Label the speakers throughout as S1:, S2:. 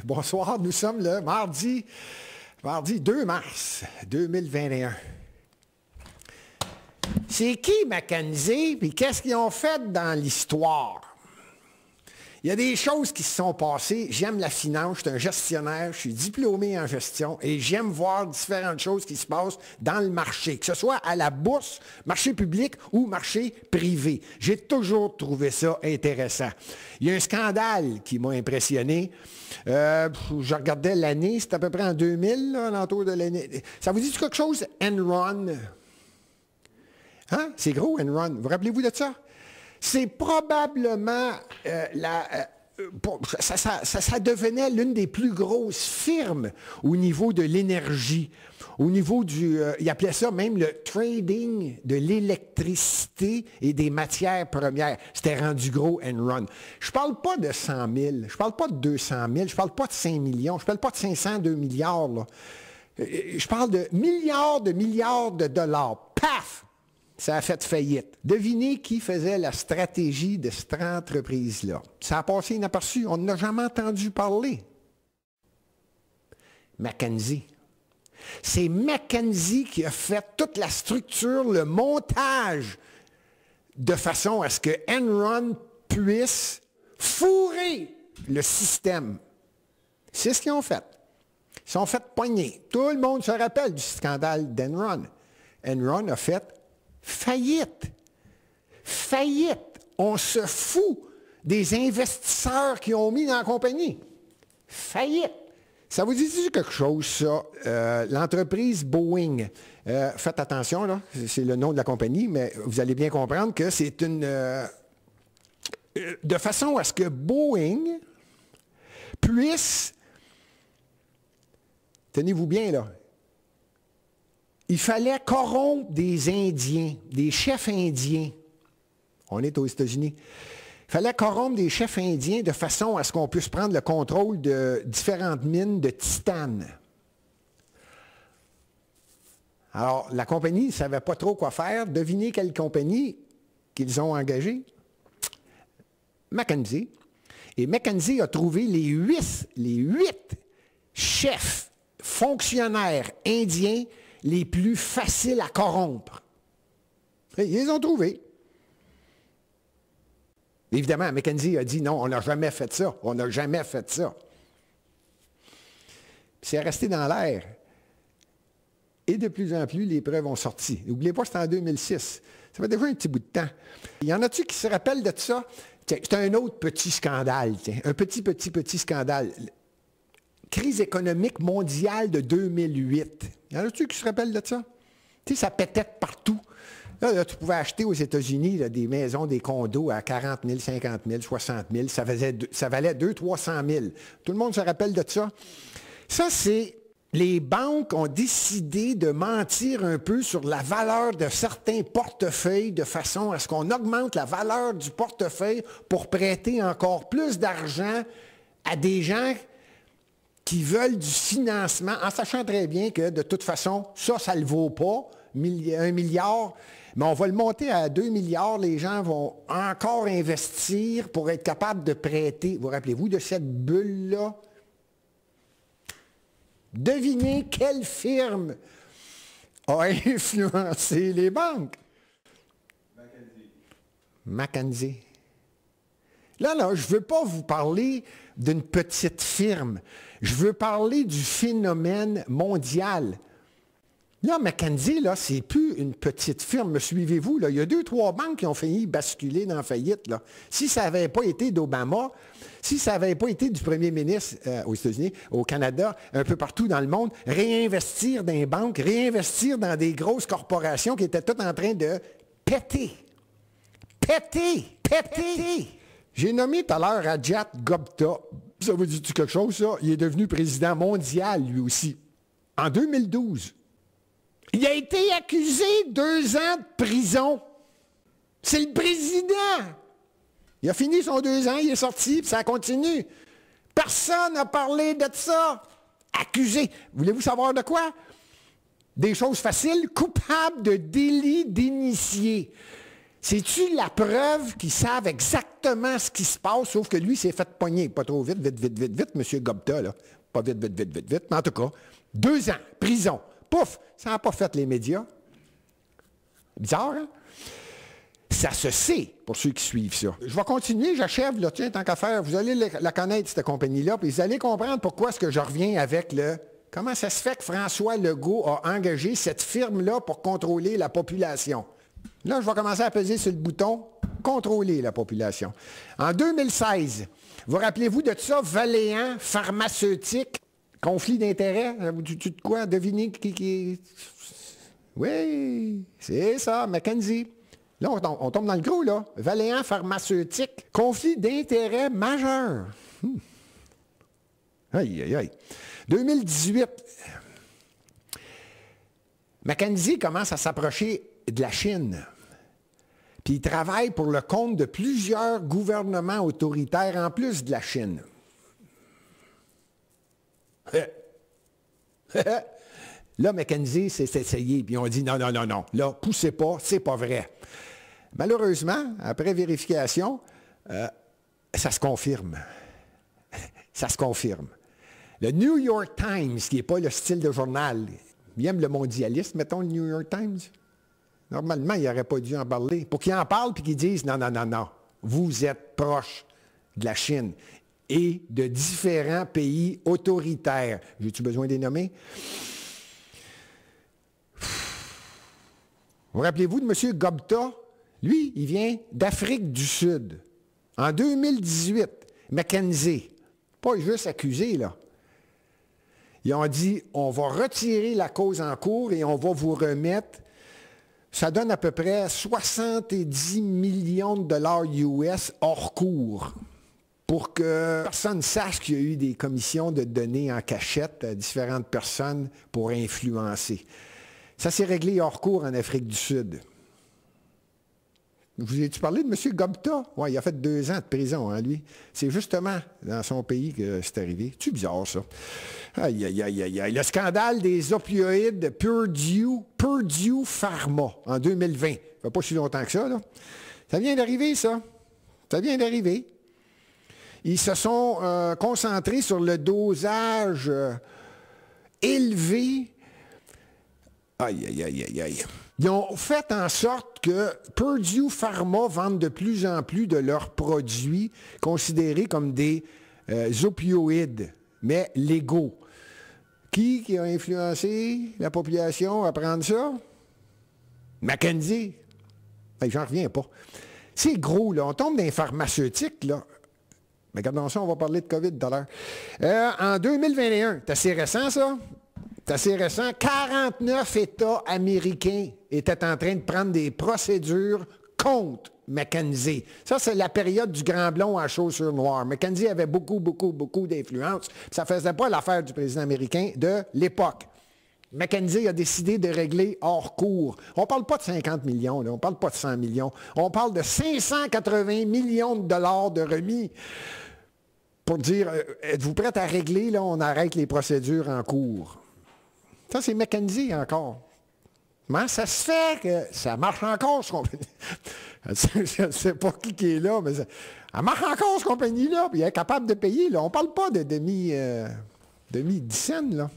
S1: Bonsoir, nous sommes le mardi 2 mars 2021. C'est qui McKinsey, puis qu'est-ce qu'ils ont fait dans l'histoire? Il y a des choses qui se sont passées. J'aime la finance, je suis un gestionnaire, je suis diplômé en gestion et j'aime voir différentes choses qui se passent dans le marché, que ce soit à la bourse, marché public ou marché privé. J'ai toujours trouvé ça intéressant. Il y a un scandale qui m'a impressionné. Je regardais l'année, c'est à peu près en 2000, là, l'entour de l'année. Ça vous dit quelque chose, Enron? Hein? C'est gros, Enron. Vous rappelez-vous de ça? C'est probablement, ça devenait l'une des plus grosses firmes au niveau de l'énergie, au niveau du, ils appelaient ça même le trading de l'électricité et des matières premières. C'était rendu gros Enron. Je ne parle pas de 100 000, je ne parle pas de 200 000, je ne parle pas de 5 millions, je ne parle pas de 502 milliards. Là. Je parle de milliards de dollars. Paf! Ça a fait faillite. Devinez qui faisait la stratégie de cette entreprise-là. Ça a passé inaperçu. On n'a jamais entendu parler. McKinsey. C'est McKinsey qui a fait toute la structure, le montage, de façon à ce que Enron puisse fourrer le système. C'est ce qu'ils ont fait. Ils sont fait pogner. Tout le monde se rappelle du scandale d'Enron. Enron a fait faillite. Faillite. On se fout des investisseurs qui ont mis dans la compagnie. Faillite. Ça vous dit quelque chose, ça? L'entreprise Boeing. Faites attention, là. C'est le nom de la compagnie, mais vous allez bien comprendre que c'est une... de façon à ce que Boeing puisse... Tenez-vous bien, là. Il fallait corrompre des Indiens, des chefs indiens. On est aux États-Unis. Il fallait corrompre des chefs indiens de façon à ce qu'on puisse prendre le contrôle de différentes mines de titane. Alors, la compagnie ne savait pas trop quoi faire. Devinez quelle compagnie qu'ils ont engagée? McKinsey. Et McKinsey a trouvé les huit chefs, fonctionnaires indiens les plus faciles à corrompre. Ils les ont trouvés. Évidemment, McKinsey a dit non, on n'a jamais fait ça. On n'a jamais fait ça. C'est resté dans l'air. Et de plus en plus, les preuves ont sorti. N'oubliez pas, c'était en 2006. Ça fait déjà un petit bout de temps. Il y en a-tu qui se rappellent de ça? C'est un autre petit scandale. Tiens. Un petit scandale. Crise économique mondiale de 2008. Y en a-tu qui se rappellent de ça? Tu sais, ça pétait partout. Là, tu pouvais acheter aux États-Unis là, des maisons, des condos à 40 000, 50 000, 60 000. Ça valait 200 300 000. Tout le monde se rappelle de ça? Ça, c'est... Les banques ont décidé de mentir un peu sur la valeur de certains portefeuilles de façon à ce qu'on augmente la valeur du portefeuille pour prêter encore plus d'argent à des gens qui veulent du financement, en sachant très bien que de toute façon, ça ne le vaut pas, 1 milliard, mais on va le monter à 2 milliards, les gens vont encore investir pour être capables de prêter. Vous rappelez-vous de cette bulle-là? Devinez quelle firme a influencé les banques? McKinsey. Là, je ne veux pas vous parler d'une petite firme. Je veux parler du phénomène mondial. Là, McKinsey, là, c'est plus une petite firme. Me suivez-vous? Là? Il y a 2-3 banques qui ont failli basculer dans la faillite. Là. Si ça n'avait pas été d'Obama, si ça n'avait pas été du premier ministre aux États-Unis, au Canada, un peu partout dans le monde, réinvestir dans les banques, réinvestir dans des grosses corporations qui étaient toutes en train de péter. Péter! J'ai nommé tout à l'heure Rajat Gupta. Ça vous dit quelque chose, ça? Il est devenu président mondial, lui aussi, en 2012. Il a été accusé 2 ans de prison. C'est le président. Il a fini son 2 ans, il est sorti, puis ça continue. Personne n'a parlé de ça. Accusé. Voulez-vous savoir de quoi? Des choses faciles, coupable de délit d'initié. C'est-tu la preuve qu'ils savent exactement ce qui se passe, sauf que lui s'est fait pogner. Pas trop vite, M. Gupta, là. Pas vite, mais en tout cas, 2 ans, prison. Pouf, ça n'a pas fait les médias. Bizarre, hein? Ça se sait, pour ceux qui suivent ça. Je vais continuer, j'achève, là, tiens, tant qu'à faire. Vous allez la connaître, cette compagnie-là, puis vous allez comprendre pourquoi est-ce que je reviens avec le... Comment ça se fait que François Legault a engagé cette firme-là pour contrôler la population? Là, je vais commencer à peser sur le bouton « Contrôler la population ». En 2016, vous rappelez-vous de ça, Valéant pharmaceutique, conflit d'intérêts? Vous dites de quoi? Devinez qui... Oui, c'est ça, McKenzie. Là, on tombe dans le gros, là. Valéant pharmaceutique, conflit d'intérêts majeur. Aïe, aïe, aïe. 2018, McKenzie commence à s'approcher de la Chine. Puis il travaille pour le compte de plusieurs gouvernements autoritaires en plus de la Chine. Là, McKenzie s'est essayé, puis on dit non. Là, poussez pas, c'est pas vrai. Malheureusement, après vérification, ça se confirme. Ça se confirme. Le New York Times, qui n'est pas le style de journal, il aime le mondialiste, mettons le New York Times. Normalement, il n'aurait pas dû en parler. Pour qu'il en parle puis qu'il dise non. Vous êtes proche de la Chine et de différents pays autoritaires. J'ai-tu besoin de les nommer? Vous rappelez-vous de M. Gupta? Lui, il vient d'Afrique du Sud. En 2018, McKenzie, pas juste accusé, là. Ils ont dit, on va retirer la cause en cours et on va vous remettre, ça donne à peu près 70 millions de dollars US hors cours pour que personne sache qu'il y a eu des commissions de données en cachette à différentes personnes pour influencer. Ça s'est réglé hors cours en Afrique du Sud. Vous avez-tu parlé de M. Gupta? Oui, il a fait 2 ans de prison, hein, lui. C'est justement dans son pays que c'est arrivé. C'est bizarre, ça. Aïe. Le scandale des opioïdes Purdue Pharma en 2020. Ça ne fait pas si longtemps que ça, là. Ça vient d'arriver, ça. Ça vient d'arriver. Ils se sont concentrés sur le dosage élevé. Aïe. Ils ont fait en sorte que Purdue Pharma vende de plus en plus de leurs produits considérés comme des opioïdes, mais légaux. Qui a influencé la population à prendre ça? McKenzie. J'en reviens pas. C'est gros, là. On tombe dans les pharmaceutiques, là. Mais regardons ça, on va parler de COVID tout à l'heure. En 2021, c'est assez récent, ça? C'est assez récent. 49 États américains étaient en train de prendre des procédures contre McKenzie. Ça, c'est la période du grand blond à chaussures noires. McKenzie avait beaucoup d'influence. Ça ne faisait pas l'affaire du président américain de l'époque. McKenzie a décidé de régler hors cours. On ne parle pas de 50 millions, là. On ne parle pas de 100 millions. On parle de 580 millions de dollars de remis pour dire, êtes-vous prêts à régler, là, on arrête les procédures en cours. Ça, c'est McKenzie encore. Comment ça se fait que ça marche encore, ce compagnie? Je ne sais pas qui est là, mais ça marche encore, ce compagnie-là, puis elle est capable de payer. Là. On ne parle pas de demi-dizaine, là.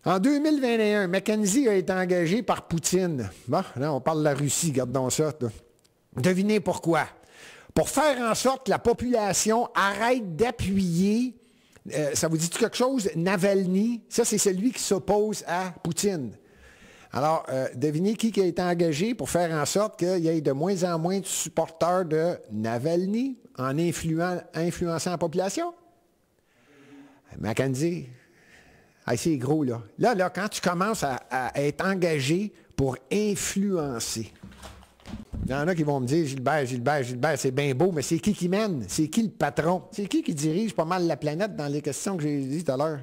S1: En 2021, McKenzie a été engagé par Poutine. Bon, là, on parle de la Russie, gardons ça. Là. Devinez pourquoi. Pour faire en sorte que la population arrête d'appuyer, ça vous dit quelque chose? Navalny, ça c'est celui qui s'oppose à Poutine. Alors, devinez qui a été engagé pour faire en sorte qu'il y ait de moins en moins de supporters de Navalny en influençant la population? McKenzie. C'est gros, là. Là, quand tu commences à être engagé pour influencer, il y en a qui vont me dire, Gilbert, c'est bien beau, mais c'est qui mène? C'est qui le patron? C'est qui dirige pas mal la planète dans les questions que j'ai dites tout à l'heure?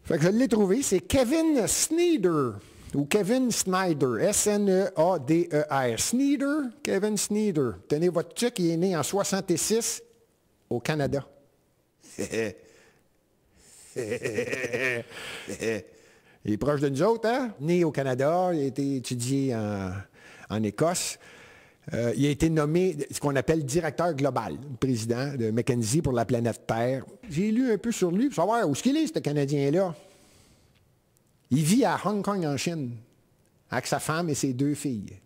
S1: Fait que je l'ai trouvé, c'est Kevin Snyder, ou Kevin Snyder, S-N-E-A-D-E-R. Snyder, Kevin Snyder. Tenez votre truc, il est né en 66 au Canada. Il est proche de nous autres, hein? Né au Canada, il a été étudié en Écosse. Il a été nommé ce qu'on appelle directeur global, président de McKinsey pour la planète Terre. J'ai lu un peu sur lui pour savoir où est-ce qu'il est, ce Canadien-là. Il vit à Hong Kong, en Chine, avec sa femme et ses 2 filles.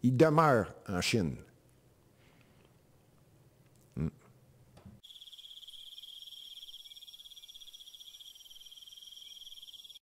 S1: Il demeure en Chine.